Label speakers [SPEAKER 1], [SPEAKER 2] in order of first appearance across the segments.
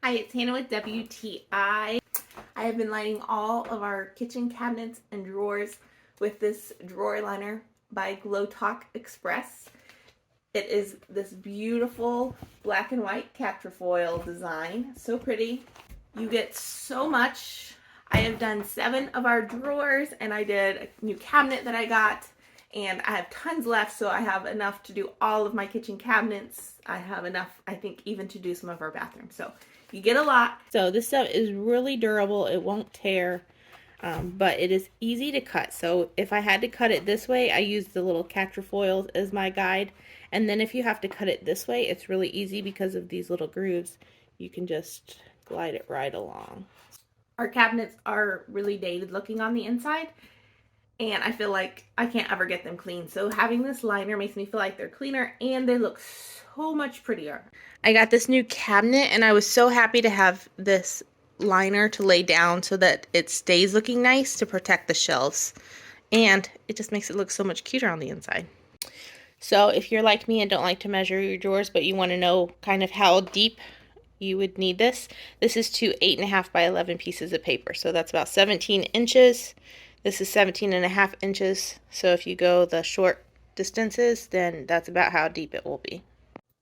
[SPEAKER 1] Hi, it's Hannah with WTI. I have been lining all of our kitchen cabinets and drawers with this drawer liner by Glotoch Express. It is this beautiful black and white Quatrefoil design. So pretty. You get so much. I have done 7 of our drawers, and I did a new cabinet that I got, and I have tons left, so I have enough to do all of my kitchen cabinets. I have enough, I think, even to do some of our bathrooms. So you get a lot. So this stuff is really durable. It won't tear, but it is easy to cut. So if I had to cut it this way, I used the little Quatrefoils as my guide. And then if you have to cut it this way, it's really easy because of these little grooves. You can just glide it right along. Our cabinets are really dated looking on the inside, and I feel like I can't ever get them clean. So having this liner makes me feel like they're cleaner and they look so much prettier. I got this new cabinet and I was so happy to have this liner to lay down so that it stays looking nice to protect the shelves. And it just makes it look so much cuter on the inside. So if you're like me and don't like to measure your drawers, but you want to know kind of how deep you would need this, this is 2 8.5 by 11 pieces of paper. So that's about 17 inches. This is 17.5 inches. So if you go the short distances, then that's about how deep it will be.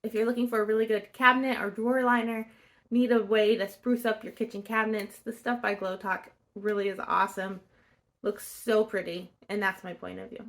[SPEAKER 1] If you're looking for a really good cabinet or drawer liner, need a way to spruce up your kitchen cabinets, the stuff by Glotoch really is awesome. Looks so pretty, and that's my point of view.